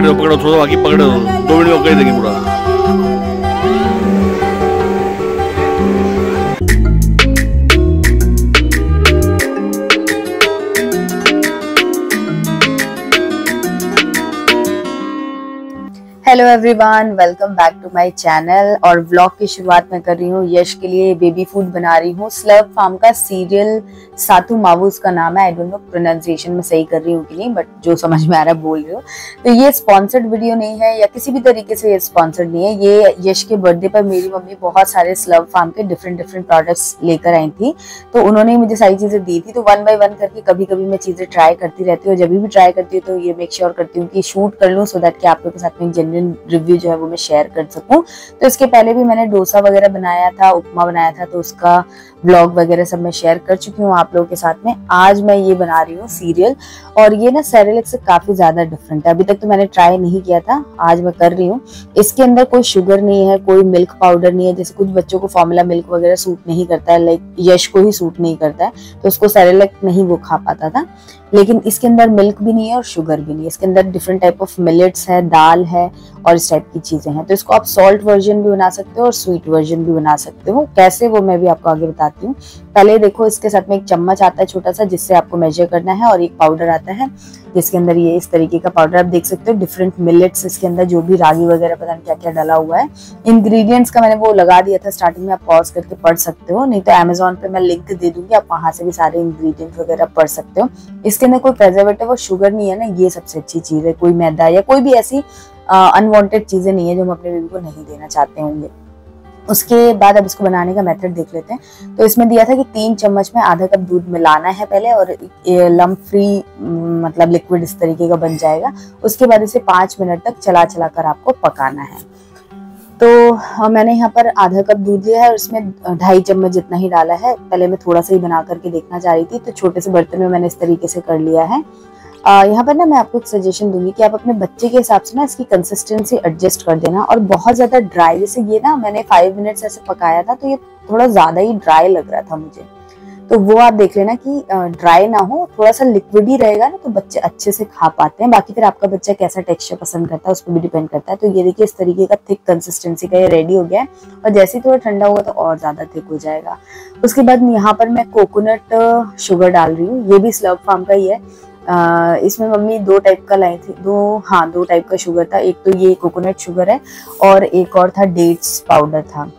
पकड़ो थोड़ा, बाकी पकड़ो, 2 मिनट में कर देंगे पूरा। Hello everyone, welcome back to my channel. और व्लॉग की शुरुआत मैं कर रही हूँ यश के लिए बेबी फूड बना रही हूँ। स्लर्प फार्म का सीरियल सातू मावू उसका नाम है। आई डोंट नो प्रोनाउंसिएशन में सही कर रही हूँ कि नहीं, बट जो समझ में आ रहा है बोल रही हूँ। तो ये स्पॉन्सर्ड वीडियो नहीं है या किसी भी तरीके से ये स्पॉन्सर्ड नहीं है। ये यश के बर्थडे पर मेरी मम्मी बहुत सारे स्लर्प फार्म के डिफरेंट प्रोडक्ट्स लेकर आई थी, तो उन्होंने मुझे सारी चीजें दी थी। तो 1 बाय 1 करके कभी कभी मैं चीजें ट्राई करती रहती हूँ। जब भी ट्राई करती हूँ तो ये मेक श्योर करती हूँ कि शूट कर लूँ, सो दैट कि आप लोगों के साथ में जेन्युइन रिव्यू जो है वो मैं शेयर कर सकूं। तो इसके पहले भी मैंने डोसा वगैरह बनाया था, उपमा बनाया था, तो उसका व्लॉग वगैरह सब मैं शेयर कर चुकी हूँ आप लोगों के साथ में। आज मैं ये बना रही हूँ सीरियल, और ये ना सेरेलैक से काफी ज्यादा डिफरेंट है। अभी तक तो मैंने ट्राई नहीं किया था, आज मैं कर रही हूँ। इसके अंदर कोई शुगर नहीं है, कोई मिल्क पाउडर नहीं है। जैसे कुछ बच्चों को फॉर्मूला मिल्क वगैरह सूट नहीं करता है, लाइक यश को ही सूट नहीं करता है, तो उसको सेरेलैक नहीं वो खा पाता था। लेकिन इसके अंदर मिल्क भी नहीं है और शुगर भी नहीं है। इसके अंदर डिफरेंट टाइप ऑफ मिलेट्स है, दाल है और इस टाइप की चीजें हैं। तो इसको आप सॉल्ट वर्जन भी बना सकते हो और स्वीट वर्जन भी बना सकते हो। कैसे वो मैं भी आपको आगे बताती हूँ। पहले देखो, इसके साथ में एक चम्मच आता है छोटा सा, जिससे आपको मेजर करना है, और एक पाउडर आता है जिसके अंदर ये इस तरीके का पाउडर आप देख सकते हो। डिफरेंट मिलेट्स इसके अंदर, जो भी रागी वगैरह पता नहीं क्या क्या डाला हुआ है। इंग्रेडिएंट्स का मैंने वो लगा दिया था स्टार्टिंग में, आप पॉज करके पढ़ सकते हो, नहीं तो अमेजोन पे मैं लिंक दे दूंगी, आप वहां से भी सारे इंग्रेडिएंट्स वगैरह पढ़ सकते हो। इसके अंदर कोई प्रिजर्वेटिव और शुगर नहीं है ना, ये सबसे अच्छी चीज है। कोई मैदा या कोई भी ऐसी अनवांटेड चीजें नहीं है जो हम अपने बेबी को नहीं देना चाहते होंगे। उसके बाद अब इसको बनाने का मेथड देख लेते हैं। तो इसमें दिया था कि 3 चम्मच में आधा कप दूध मिलाना है पहले, और लम्प फ्री मतलब लिक्विड इस तरीके का बन जाएगा। उसके बाद इसे 5 मिनट तक चला चला कर आपको पकाना है। तो मैंने यहाँ पर आधा कप दूध लिया है और इसमें 2.5 चम्मच जितना ही डाला है। पहले मैं थोड़ा सा ही बना करके देखना चाह रही थी, तो छोटे से बर्तन में मैंने इस तरीके से कर लिया है। यहाँ पर ना मैं आपको एक सजेशन दूंगी कि आप अपने बच्चे के हिसाब से ना इसकी कंसिस्टेंसी एडजस्ट कर देना। और बहुत ज्यादा ड्राई, जैसे ये ना मैंने 5 मिनट्स ऐसे पकाया था, तो ये थोड़ा ज्यादा ही ड्राई लग रहा था मुझे, तो वो आप देख लेना कि ड्राई ना हो, थोड़ा सा लिक्विड ही रहेगा ना, तो बच्चे अच्छे से खा पाते हैं। बाकी फिर आपका बच्चा कैसा टेक्सचर पसंद करता है उस पर भी डिपेंड करता है। तो ये देखिए, इस तरीके का थिक कंसिस्टेंसी का ये रेडी हो गया है, और जैसे ही थोड़ा ठंडा होगा तो और ज्यादा थिक हो जाएगा। उसके बाद यहाँ पर मैं कोकोनट शुगर डाल रही हूँ। ये भी स्लर्प फार्म का ही है। इसमें मम्मी 2 टाइप का लाई थी, 2 टाइप का शुगर था। एक तो ये कोकोनट शुगर है और एक और था डेट्स पाउडर था।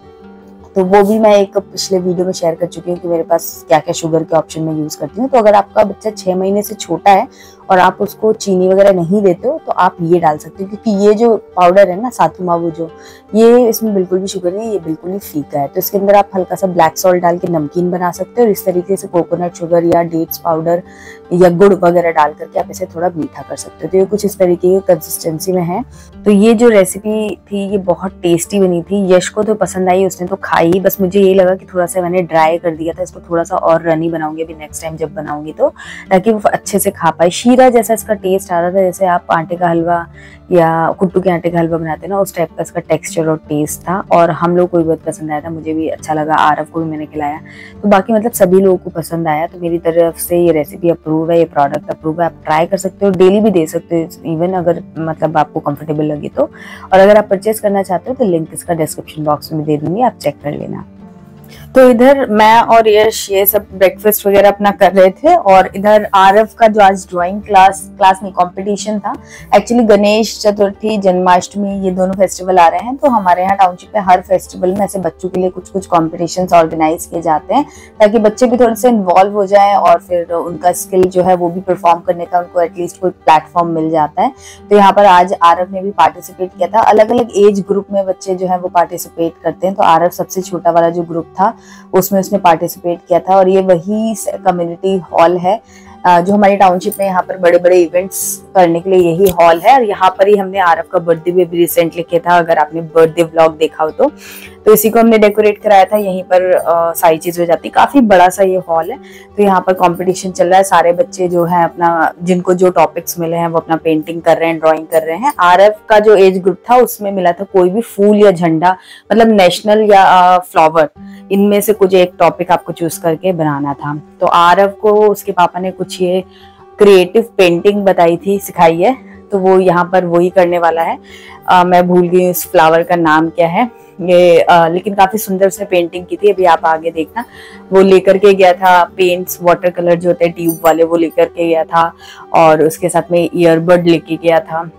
तो वो भी मैं एक पिछले वीडियो में शेयर कर चुकी हूँ कि मेरे पास क्या क्या शुगर के ऑप्शन में यूज करती हूँ। तो अगर आपका बच्चा 6 महीने से छोटा है और आप उसको चीनी वगैरह नहीं देते हो, तो आप ये डाल सकते हो, क्योंकि ये जो पाउडर है ना सातू मावू, जो ये इसमें बिल्कुल भी शुगर नहीं है, ये बिल्कुल ही फीका है। तो इसके अंदर आप हल्का सा ब्लैक सॉल्ट डाल के नमकीन बना सकते हो, और इस तरीके से कोकोनट शुगर या डेट्स पाउडर या गुड़ वगैरह डाल करके आप इसे थोड़ा मीठा कर सकते हो। तो ये कुछ इस तरीके की कंसिस्टेंसी में है। तो ये जो रेसिपी थी ये बहुत टेस्टी बनी थी। यश को तो पसंद आई, उसने तो खाई। बस मुझे यही लगा कि थोड़ा सा मैंने ड्राई कर दिया था, इसको थोड़ा सा और रनी बनाऊंगी अभी नेक्स्ट टाइम जब बनाऊंगी, तो ताकि वो अच्छे से खा पाए। शीरा जैसा इसका टेस्ट आ रहा था, जैसे आप आटे का हलवा या कुट्टू के आटे का हलवा बनाते हैं ना, उस टाइप का इसका टेक्सचर और टेस्ट था। और हम लोग को भी बहुत पसंद आया था, मुझे भी अच्छा लगा, आरव को भी मैंने खिलाया। तो बाकी मतलब सभी लोगों को पसंद आया। तो मेरी तरफ से ये रेसिपी अप्रूव है, ये प्रोडक्ट अप्रूव है। आप ट्राई कर सकते हो, डेली भी दे सकते हो इवन, अगर मतलब आपको कंफर्टेबल लगे तो। और अगर आप परचेज करना चाहते हो तो लिंक इसका डिस्क्रिप्शन बॉक्स में दे दूंगी, आप चेक कर लेना। तो इधर मैं और यश ये सब ब्रेकफास्ट वगैरह अपना कर रहे थे, और इधर आरव का जो आज ड्राइंग क्लास नहीं कंपटीशन था। एक्चुअली गणेश चतुर्थी, जन्माष्टमी, ये दोनों फेस्टिवल आ रहे हैं। तो हमारे यहाँ टाउनशिप में हर फेस्टिवल में ऐसे बच्चों के लिए कुछ कॉम्पिटिशन्स ऑर्गेनाइज किए जाते हैं, ताकि बच्चे भी थोड़े से इन्वॉल्व हो जाएं और फिर उनका स्किल जो है वो भी परफॉर्म करने का उनको एटलीस्ट कोई प्लेटफॉर्म मिल जाता है। तो यहाँ पर आज आरव ने भी पार्टिसिपेट किया था। अलग अलग एज ग्रुप में बच्चे जो है वो पार्टिसिपेट करते हैं। तो आरव सबसे छोटा वाला जो ग्रुप था उसमें उसने पार्टिसिपेट किया था। और ये वही कम्युनिटी हॉल है जो हमारी टाउनशिप में यहाँ पर बड़े बड़े इवेंट्स करने के लिए यही हॉल है। और यहाँ पर ही हमने आरव का बर्थडे भी रिसेंटली किया था, अगर आपने बर्थडे व्लॉग देखा हो तो इसी को हमने डेकोरेट कराया था। यहीं पर सारी चीज हो जाती, काफी बड़ा सा ये हॉल है। तो यहाँ पर कंपटीशन चल रहा है, सारे बच्चे जो है अपना, जिनको जो टॉपिक्स मिले हैं वो अपना पेंटिंग कर रहे हैं, ड्राइंग कर रहे हैं। आरव का जो एज ग्रुप था उसमें मिला था कोई भी फूल या झंडा, मतलब नेशनल या फ्लावर, इनमें से कुछ एक टॉपिक आपको चूज करके बनाना था। तो आरव को उसके पापा ने कुछ ये क्रिएटिव पेंटिंग बताई थी, सिखाई है। तो वो यहाँ पर वही करने वाला है। मैं भूल गई इस फ्लावर का नाम क्या है ये, लेकिन काफी सुंदर उसने पेंटिंग की थी। अभी आप आगे देखना, वो लेकर के गया था पेंट्स, वाटर कलर जो होते हैं ट्यूब वाले, वो लेकर के गया था, और उसके साथ में ईयरबड लेके गया था,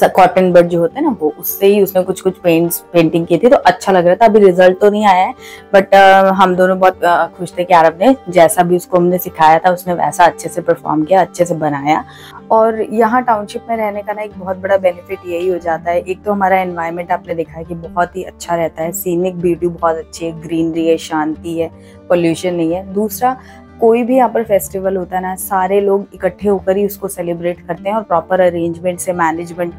कॉटन बड जो होता है ना वो, उससे ही उसने कुछ पेंटिंग की थी। तो अच्छा लग रहा था। अभी रिजल्ट तो नहीं आया है, बट हम दोनों बहुत खुश थे कि आरव ने जैसा भी उसको हमने सिखाया था उसने वैसा अच्छे से परफॉर्म किया, अच्छे से बनाया। और यहाँ टाउनशिप में रहने का ना एक बहुत बड़ा बेनिफिट यही हो जाता है, एक तो हमारा एनवायरनमेंट आपने देखा है कि बहुत ही अच्छा रहता है, सीनिक ब्यूटी बहुत अच्छी है, ग्रीनरी है, शांति है, पोल्यूशन नहीं है। दूसरा, कोई भी यहाँ पर फेस्टिवल होता है ना, सारे लोग इकट्ठे होकर ही उसको सेलिब्रेट करते हैं, और प्रॉपर अरेंजमेंट से मैनेजमेंट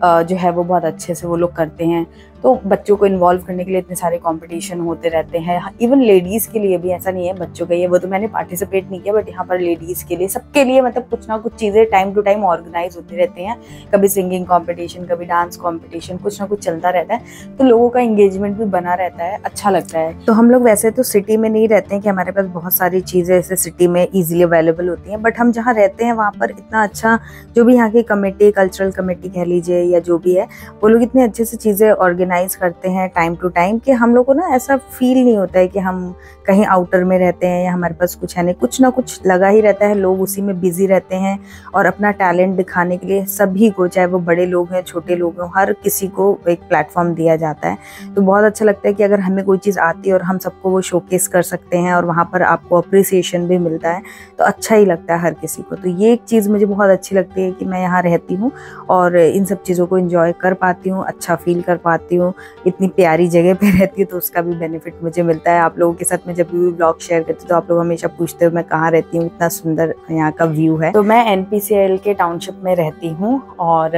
जो है वो बहुत अच्छे से वो लोग करते हैं। तो बच्चों को इन्वॉल्व करने के लिए इतने सारे कंपटीशन होते रहते हैं। इवन लेडीज के लिए भी, ऐसा नहीं है बच्चों का ये वो तो मैंने पार्टिसिपेट नहीं किया, बट यहाँ पर लेडीज के लिए, सबके लिए मतलब कुछ ना कुछ चीजें टाइम टू टाइम ऑर्गेनाइज होती रहती हैं। कभी सिंगिंग कंपटीशन, कभी डांस कंपटीशन, कुछ ना कुछ चलता रहता है, तो लोगों का एंगेजमेंट भी बना रहता है, अच्छा लगता है। तो हम लोग वैसे तो सिटी में नहीं रहते हैं कि हमारे पास बहुत सारी चीजें ऐसे सिटी में इजीली अवेलेबल होती हैं, बट हम जहाँ रहते हैं वहाँ पर इतना अच्छा, जो भी यहाँ की कमेटी, कल्चरल कमेटी कह लीजिए या जो भी है, वो लोग इतने अच्छे से चीजें ऑर्गेनाइज करते हैं टाइम टू टाइम कि हम लोग को ना ऐसा फील नहीं होता है कि हम कहीं आउटर में रहते हैं या हमारे पास कुछ है नहीं, कुछ ना कुछ लगा ही रहता है। लोग उसी में बिजी रहते हैं और अपना टैलेंट दिखाने के लिए सभी को, चाहे वो बड़े लोग हैं, छोटे लोग हैं, हर किसी को एक प्लेटफॉर्म दिया जाता है। तो बहुत अच्छा लगता है कि अगर हमें कोई चीज़ आती है और हम सबको वो शोकेस कर सकते हैं और वहाँ पर आपको अप्रिसिएशन भी मिलता है, तो अच्छा ही लगता है हर किसी को। तो ये एक चीज़ मुझे बहुत अच्छी लगती है कि मैं यहाँ रहती हूँ और इन सब चीज़ों को एंजॉय कर पाती हूँ, अच्छा फील कर पाती हूँ, इतनी प्यारी जगह पे रहती हूँ, तो उसका भी बेनिफिट मुझे मिलता है। आप लोगों के साथ में जब भी ब्लॉग शेयर करती हूँ तो आप लोग हमेशा पूछते हो मैं कहाँ रहती हूँ, इतना सुंदर यहाँ का व्यू है। तो मैं NPCL के टाउनशिप में रहती हूँ और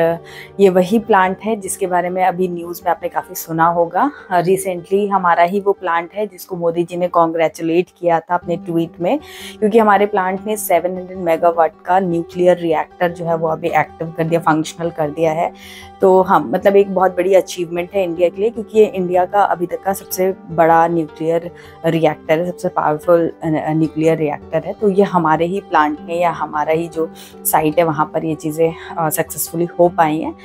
ये वही प्लांट है जिसके बारे में अभी न्यूज़ में आपने काफ़ी सुना होगा। रिसेंटली हमारा ही वो प्लांट है जिसको मोदी जी ने कॉन्ग्रेचुलेट किया था अपने ट्वीट में, क्योंकि हमारे प्लांट ने 700 मेगावाट का न्यूक्लियर रिएक्टर जो है वो अभी एक्टिव कर दिया, फंक्शनल कर दिया है। तो हम मतलब एक बहुत बड़ी अचीवमेंट है इंडिया के लिए, क्योंकि ये इंडिया का अभी तक का सबसे बड़ा न्यूक्लियर रिएक्टर है, सबसे पावरफुल न्यूक्लियर रिएक्टर है। तो ये हमारे ही प्लांट में या हमारा ही जो साइट है वहाँ पर ये चीज़ें सक्सेसफुली हो पाई हैं।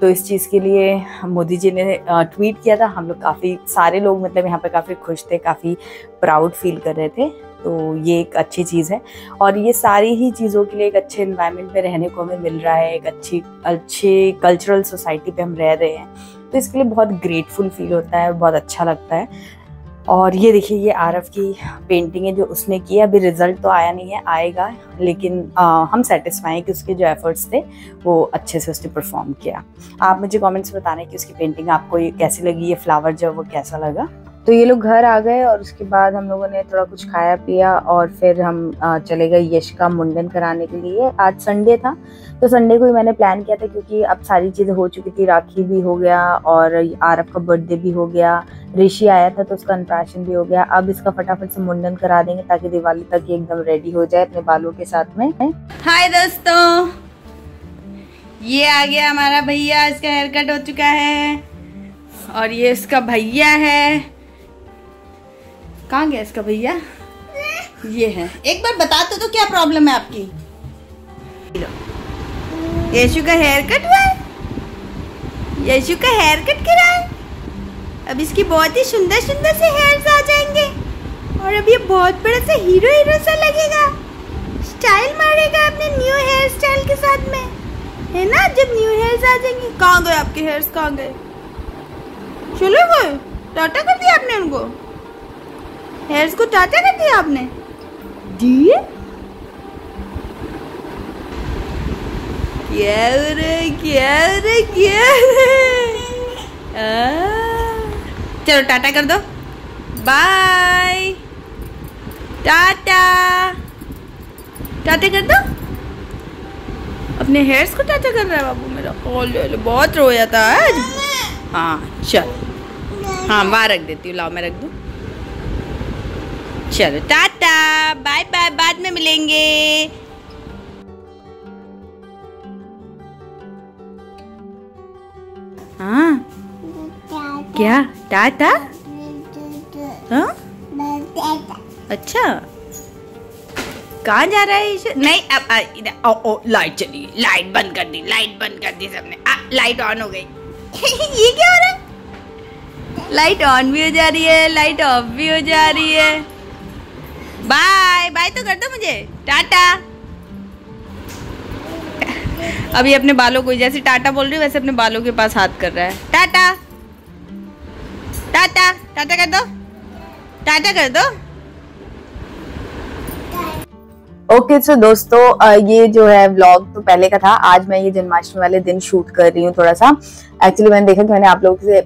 तो इस चीज़ के लिए मोदी जी ने ट्वीट किया था। हम लोग काफ़ी सारे लोग मतलब यहाँ पर काफ़ी खुश थे, काफ़ी प्राउड फील कर रहे थे। तो ये एक अच्छी चीज़ है और ये सारी ही चीज़ों के लिए एक अच्छे एनवायरनमेंट में रहने को हमें मिल रहा है, एक अच्छी कल्चरल सोसाइटी पे हम रह रहे हैं, तो इसके लिए बहुत ग्रेटफुल फील होता है, बहुत अच्छा लगता है। और ये देखिए, ये आरव की पेंटिंग है जो उसने की है। अभी रिजल्ट तो आया नहीं है, आएगा, लेकिन हम सेटिस्फाई हैं कि उसके जो एफर्ट्स थे वो अच्छे से उसने परफॉर्म किया। आप मुझे कमेंट्स में बताना कि उसकी पेंटिंग आपको ये कैसी लगी, ये फ्लावर जो वो कैसा लगा। तो ये लोग घर आ गए और उसके बाद हम लोगों ने थोड़ा कुछ खाया पिया और फिर हम चले गए यश का मुंडन कराने के लिए। आज संडे था, तो संडे को ही मैंने प्लान किया था, क्योंकि अब सारी चीज़ें हो चुकी थी, राखी भी हो गया और आरव का बर्थडे भी हो गया, ऋषि आया था तो उसका अन्नप्राशन भी हो गया। अब इसका फटाफट से मुंडन करा देंगे ताकि दिवाली तक ये एकदम रेडी हो जाए अपने बालों के साथ में। हाय दोस्तों, ये आ गया हमारा भैया, इसका हेयर कट हो चुका है और ये इसका भैया है। कहाँ गया इसका भैया? ये है। एक बार बता तो क्या प्रॉब्लम है आपकी? यशु का हेयर कट हुआ है, यशु का हेयर कट करा है। अब इसकी बहुत ही सुंदर सुंदर से हेयर्स आ जाएंगे और अब ये बहुत बड़ा सा हीरो सा लगेगा, स्टाइल मारेगा अपने न्यू हेयर स्टाइल के साथ में, है ना? जब न्यू हेयर्स आ जाएंगे। कहाँ गए आपके हेयर्स, कहाँ गए? चले गए? टाटा कर दिया आपने उनको? हेयर्स को टाटा कर दिया आपने? दिए? क्या चलो टाटा कर दो, बाय, टाटा, टाटा कर दो। अपने हेयर्स को टाटा कर रहा है बाबू मेरा। ओले बहुत रोया था आज। हाँ चल, हाँ वहाँ रख देती हूँ, लाओ मैं रख दूँ। चलो टाटा, बाय बाय, बाद में मिलेंगे। हाँ क्या? टाटा? हाँ अच्छा, कहाँ जा रहा है यश? नहीं अब ओ लाइट चली गई, लाइट बंद कर दी सबने। लाइट ऑन हो गई। ये क्या हो रहा है? लाइट ऑन भी हो जा रही है, लाइट ऑफ भी हो जा रही है। बाय बाय तो कर दो मुझे, टाटा। अभी अपने बालों को जैसे टाटा बोल रही है वैसे अपने बालों के पास हाथ कर रहा है। टाटा टाटा टाटा कर दो, टाटा कर दो। ओके सो दोस्तों, ये जो है व्लॉग तो पहले का था। आज मैं ये जन्माष्टमी वाले दिन शूट कर रही हूँ थोड़ा सा। एक्चुअली मैंने देखा कि मैंने आप लोगों से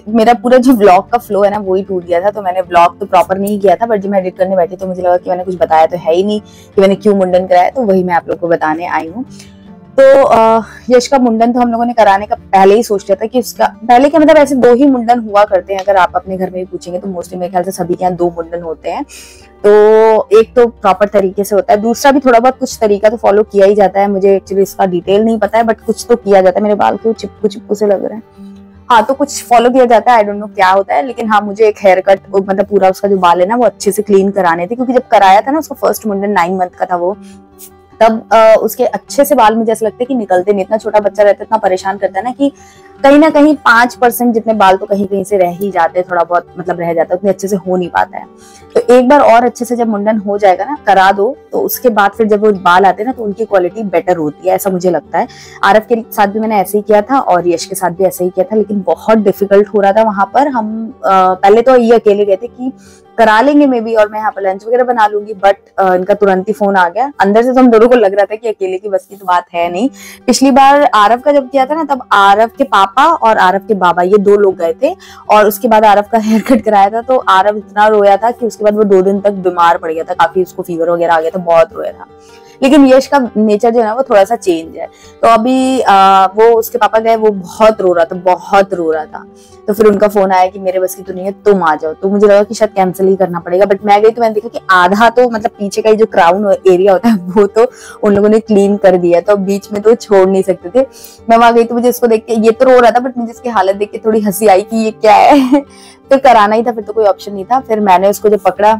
मेरा पूरा जो व्लॉग का फ्लो है ना वो ही टूट गया था, तो मैंने व्लॉग तो प्रॉपर नहीं किया था। बट जब मैं एडिट करने बैठी तो मुझे लगा कि मैंने कुछ बताया तो है ही नहीं कि मैंने क्यों मुंडन कराया, तो वही मैं आप लोग को बताने आई हूँ। तो यश का मुंडन तो हम लोगों ने कराने का पहले ही सोच लिया था कि उसका पहले क्या मतलब ऐसे 2 ही मुंडन हुआ करते हैं। अगर आप अपने घर में भी पूछेंगे तो मोस्टली मेरे ख्याल से सभी के यहाँ 2 मुंडन होते हैं। तो एक तो प्रॉपर तरीके से होता है, दूसरा भी थोड़ा बहुत कुछ तरीका तो फॉलो किया ही जाता है। मुझे एक्चुअली इसका डिटेल नहीं पता है बट कुछ तो किया जाता है। मेरे बाल क्यों चिपकू से लग रहे हैं। हाँ, तो कुछ फॉलो किया जाता है, आई डोंट नो क्या होता है। लेकिन हाँ, मुझे एक हेयर कट मतलब पूरा उसका जो बाल है ना वो अच्छे से क्लीन कराने थे, क्योंकि जब कराया था ना उसका फर्स्ट मुंडन 9 मंथ का था वो, तब उसके अच्छे से बाल मुझे ऐसा लगता है कि निकलते नहीं। इतना छोटा बच्चा रहता है, इतना परेशान करता है ना कि कहीं ना कहीं 5% जितने बाल तो कहीं कहीं से रह ही जाते हैं, थोड़ा बहुत मतलब रह जाता है, उतने अच्छे से हो नहीं पाता है। तो एक बार और अच्छे से जब मुंडन हो जाएगा ना, करा दो, तो उसके बाद फिर जब वो बाल आते हैं ना तो उनकी क्वालिटी बेटर होती है, ऐसा मुझे लगता है। आरव के साथ भी मैंने ऐसे ही किया था और यश के साथ भी ऐसे ही किया था, लेकिन बहुत डिफिकल्ट हो रहा था वहां पर। हम पहले तो ये अकेले गए थे कि करा लेंगे मे बी और मैं यहाँ पर लंच वगैरह बना लूंगी, बट इनका तुरंत ही फोन आ गया। अंदर से तो हम दोनों को लग रहा था कि अकेले की बस की तो बात है नहीं। पिछली बार आरव का जब किया था ना, तब आरव के पापा और आरव के बाबा ये 2 लोग गए थे, और उसके बाद आरव का हेयर कट कराया था। तो आरव इतना रोया था कि उसके बाद वो 2 दिन तक बीमार पड़ गया था, काफी उसको फीवर वगैरह आ गया था, बहुत रोया था। लेकिन यश का नेचर जो है ना वो थोड़ा सा चेंज है। तो अभी वो उसके पापा गए, वो बहुत रो रहा था। तो फिर उनका फोन आया कि मेरे बस की तो नहीं है, तुम आ जाओ। तो मुझे लगा कि शायद कैंसिल ही करना पड़ेगा, बट मैं गई तो मैंने देखा कि आधा तो मतलब पीछे का जो क्राउन एरिया होता है वो तो उन लोगों ने क्लीन कर दिया, तो बीच में तो छोड़ नहीं सकते थे। मैं वहां गई तो मुझे इसको देख के, ये तो रो रहा था बट मुझे इसकी हालत देख के थोड़ी हंसी आई कि ये क्या है। तो कराना ही था, फिर तो कोई ऑप्शन नहीं था। फिर मैंने उसको जब पकड़ा,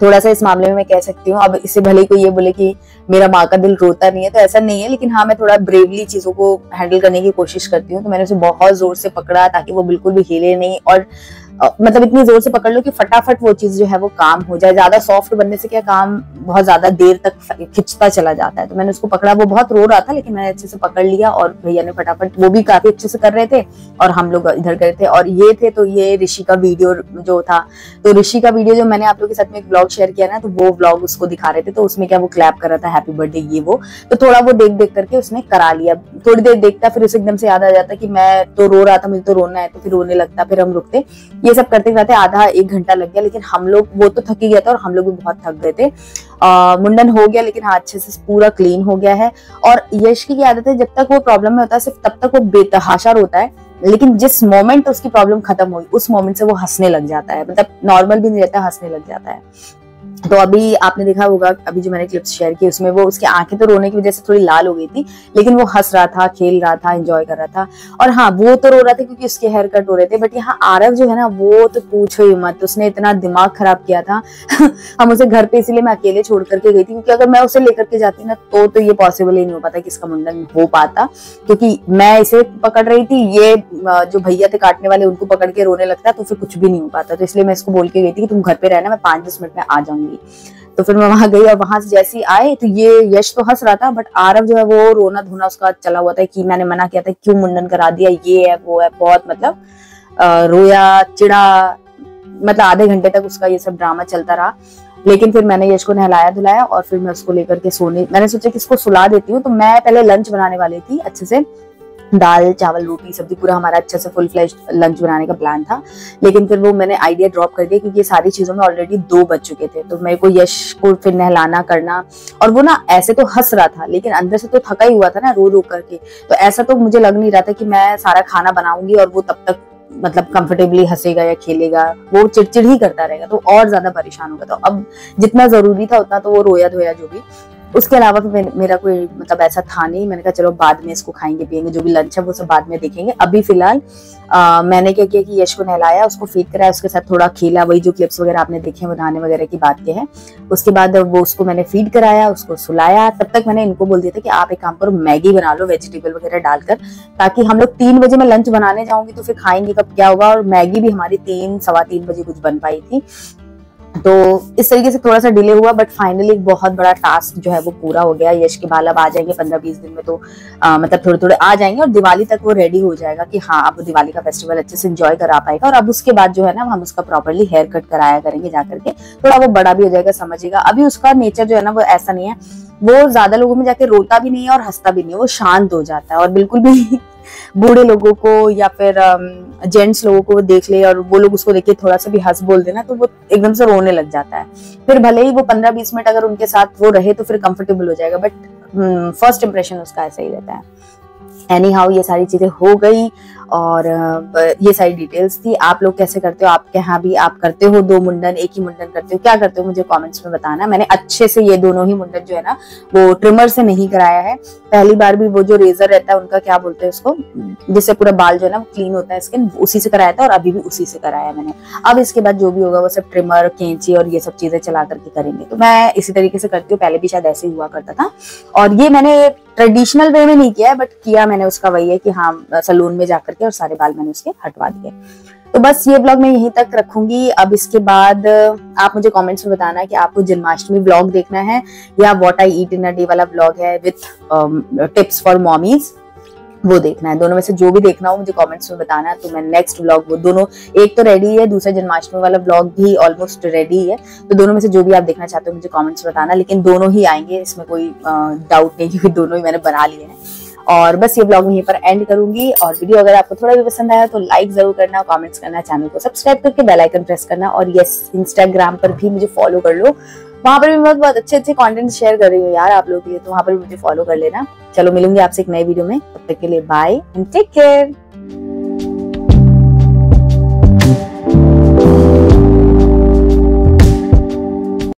थोड़ा सा इस मामले में मैं कह सकती हूँ, अब इससे भले कोई ये बोले कि मेरा माँ का दिल रोता नहीं है, तो ऐसा नहीं है। लेकिन हाँ, मैं थोड़ा ब्रेवली चीजों को हैंडल करने की कोशिश करती हूँ। तो मैंने उसे बहुत जोर से पकड़ा ताकि वो बिल्कुल भी हिले नहीं, और मतलब इतनी जोर से पकड़ लो कि फटाफट वो चीज जो है वो काम हो जाए। ज्यादा सॉफ्ट बनने से क्या काम बहुत ज्यादा देर तक खिंचता चला जाता है। तो मैंने उसको पकड़ा, वो बहुत रो रहा था लेकिन मैंने अच्छे से पकड़ लिया, और भैया ने फटाफट, वो भी काफी अच्छे से कर रहे थे और हम लोग इधर गए थे। और ये थे, तो ये ऋषि का वीडियो जो था, तो ऋषि का वीडियो जो मैंने आप लोगों के साथ में एक ब्लॉग शेयर किया ना, तो वो ब्लॉग उसको दिखा रहे थे। तो उसमें क्या वो क्लैप कर रहा था हैप्पी बर्थडे ये वो, तो थोड़ा वो देख देख करके उसने करा लिया। थोड़ी देर देखता, फिर उसे एकदम से याद आ जाता कि मैं तो रो रहा था, मुझे तो रोना है, तो फिर रोने लगता, फिर हम रुकते। ये सब करते करते आधा 1 घंटा लग गया, लेकिन हम लोग, वो तो थक ही गया था और हम लोग भी बहुत थक गए थे। मुंडन हो गया, लेकिन हाँ अच्छे से पूरा क्लीन हो गया है। और यश की आदत है, जब तक वो प्रॉब्लम में होता है सिर्फ तब तक वो बेतहाशा रोता है, लेकिन जिस मोमेंट उसकी प्रॉब्लम खत्म हुई उस मोमेंट से वो हंसने लग जाता है। मतलब नॉर्मल भी नहीं रहता, हंसने लग जाता है। तो अभी आपने देखा होगा, अभी जो मैंने क्लिप्स शेयर की उसमें वो, उसकी आंखें तो रोने की वजह से थोड़ी लाल हो गई थी, लेकिन वो हंस रहा था, खेल रहा था, एंजॉय कर रहा था। और हाँ, वो तो रो रहा था क्योंकि उसके हेयर कट हो रहे थे, बट यहाँ आरव जो है ना वो तो पूछो ही मत, उसने इतना दिमाग खराब किया था। हम उसे घर पे इसीलिए मैं अकेले छोड़ करके गई थी, क्योंकि अगर मैं उसे लेकर के जाती ना तो ये पॉसिबल ही नहीं हो पाता कि इसका मुंडन हो पाता, क्योंकि मैं इसे पकड़ रही थी, ये जो भैया थे काटने वाले उनको पकड़ के रोने लगता, तो फिर कुछ भी नहीं हो पाता। तो इसलिए मैं इसको बोल के गई थी कि तुम घर पे रहना, मैं 5-10 मिनट में आ जाऊंगी। तो फिर मैं वहां गई और वहां से जैसे ही आए तो ये यश तो हंस रहा था, बट आरव जो है वो रोना धोना उसका चला हुआ था कि मैंने मना किया था, क्यों मुंडन करा दिया, ये है वो है, बहुत मतलब रोया चिड़ा। मतलब आधे घंटे तक उसका ये सब ड्रामा चलता रहा। लेकिन फिर मैंने यश को नहलाया धुलाया और फिर मैं उसको लेकर के सोने, मैंने सोचा कि इसको सुला देती हूँ। तो मैं पहले लंच बनाने वाली थी अच्छे से, दाल चावल रोटी सब्जी, पूरा हमारा अच्छे से फुल फ्लेश लंच बनाने का प्लान था। लेकिन फिर वो मैंने आइडिया ड्रॉप कर दिया क्योंकि ये सारी चीजों में ऑलरेडी 2 बज चुके थे। तो मेरे को यश को फिर नहलाना करना, और वो ना ऐसे तो हंस रहा था लेकिन अंदर से तो थका ही हुआ था ना रो रो करके। तो ऐसा तो मुझे लग नहीं रहा था कि मैं सारा खाना बनाऊंगी और वो तब तक मतलब कंफर्टेबली हंसेगा या खेलेगा, वो चिड़चिड़ ही करता रहेगा, तो और ज्यादा परेशान होगा। तो अब जितना जरूरी था उतना तो वो रोया धोया जो भी। उसके अलावा मेरा कोई मतलब ऐसा था नहीं। मैंने कहा चलो बाद में इसको खाएंगे पियेंगे, जो भी लंच है वो सब बाद में देखेंगे। अभी फिलहाल मैंने क्या किया कि यश को नहलाया, उसको फीड कराया, उसके साथ थोड़ा खेला, वही जो क्लिप्स वगैरह आपने देखे वो नहाने वगैरह की बात के हैं। उसके बाद वो उसको मैंने फीड कराया, उसको सुलाया। तब तक मैंने इनको बोल दिया था कि आप एक काम करो, मैगी बना लो वेजिटेबल वगैरह डालकर, ताकि हम लोग 3 बजे मैं लंच बनाने जाऊंगी तो फिर खाएंगे कब क्या होगा। और मैगी भी हमारी 3 सवा 3 बजे कुछ बन पाई थी। तो इस तरीके से थोड़ा सा डिले हुआ, बट फाइनली एक बहुत बड़ा टास्क जो है वो पूरा हो गया। यश के बाल अब आ जाएंगे 15-20 दिन में, तो मतलब थोड़े थोड़े आ जाएंगे और दिवाली तक वो रेडी हो जाएगा कि हाँ अब दिवाली का फेस्टिवल अच्छे से एंजॉय करा पाएगा। और अब उसके बाद जो है ना हम उसका प्रॉपरली हेयर कट कराया करेंगे जाकर के, थोड़ा वो बड़ा भी हो जाएगा, समझेगा। अभी उसका नेचर जो है ना वो ऐसा नहीं है, वो ज्यादा लोगों में जाके रोता भी नहीं है और हंसता भी नहीं है, वो शांत हो जाता है। और बिल्कुल भी बूढ़े लोगों को या फिर जेंट्स लोगों को देख ले और वो लोग उसको देख के थोड़ा सा भी हंस बोल देना तो वो एकदम से रोने लग जाता है। फिर भले ही वो 15-20 मिनट अगर उनके साथ वो रहे तो फिर कंफर्टेबल हो जाएगा, बट फर्स्ट इंप्रेशन उसका ऐसा ही रहता है। एनी हाउ ये सारी चीजें हो गई और ये सारी डिटेल्स थी। आप लोग कैसे करते हो, आपके यहाँ भी आप करते हो 2 मुंडन, एक ही मुंडन करते हो, क्या करते हो मुझे कमेंट्स में बताना। मैंने अच्छे से ये दोनों ही मुंडन जो है ना वो ट्रिमर से नहीं कराया है। पहली बार भी वो जो रेजर रहता है उनका क्या बोलते हैं उसको, जिससे पूरा बाल जो है ना वो क्लीन होता है स्किन, उसी से कराया था और अभी भी उसी से कराया मैंने। अब इसके बाद जो भी होगा वो सब ट्रिमर, कैंची और ये सब चीजें चला करके करेंगे। तो मैं इसी तरीके से करती हूँ, पहले भी शायद ऐसे ही हुआ करता था। और ये मैंने ट्रेडिशनल वे में नहीं किया है, बट किया मैंने उसका वही है कि हाँ सैलून में जाकर के और सारे बाल मैंने उसके हटवा दिए। तो बस ये ब्लॉग मैं यहीं तक रखूंगी। अब इसके बाद आप मुझे कमेंट्स में बताना कि आपको जन्माष्टमी ब्लॉग देखना है या what I eat in a day वाला ब्लॉग है विथ टिप्स फॉर मॉमीज, वो देखना है। दोनों में से जो भी देखना हो मुझे कमेंट्स में बताना, तो मैं नेक्स्ट व्लॉग वो दोनों, एक तो रेडी है, दूसरा जन्माष्टमी वाला व्लॉग भी ऑलमोस्ट रेडी है। तो दोनों में से जो भी आप देखना चाहते हो मुझे कमेंट्स में बताना, लेकिन दोनों ही आएंगे, इसमें कोई डाउट नहीं, क्योंकि दोनों ही मैंने बना लिए हैं। और बस ये व्लॉग यहीं पर एंड करूंगी। और वीडियो अगर आपको थोड़ा भी पसंद आया तो लाइक जरूर करना, कमेंट्स करना, चैनल को सब्सक्राइब करके बेल आइकन प्रेस करना। और यस, इंस्टाग्राम पर भी मुझे फॉलो कर लो, वहां पर भी मैं बहुत अच्छे कंटेंट शेयर कर रही हूँ यार आप लोगों के लिए, तो वहां पर भी मुझे फॉलो कर लेना। चलो मिलूंगी आपसे एक नए वीडियो में, तब तक के लिए बाय एंड टेक केयर।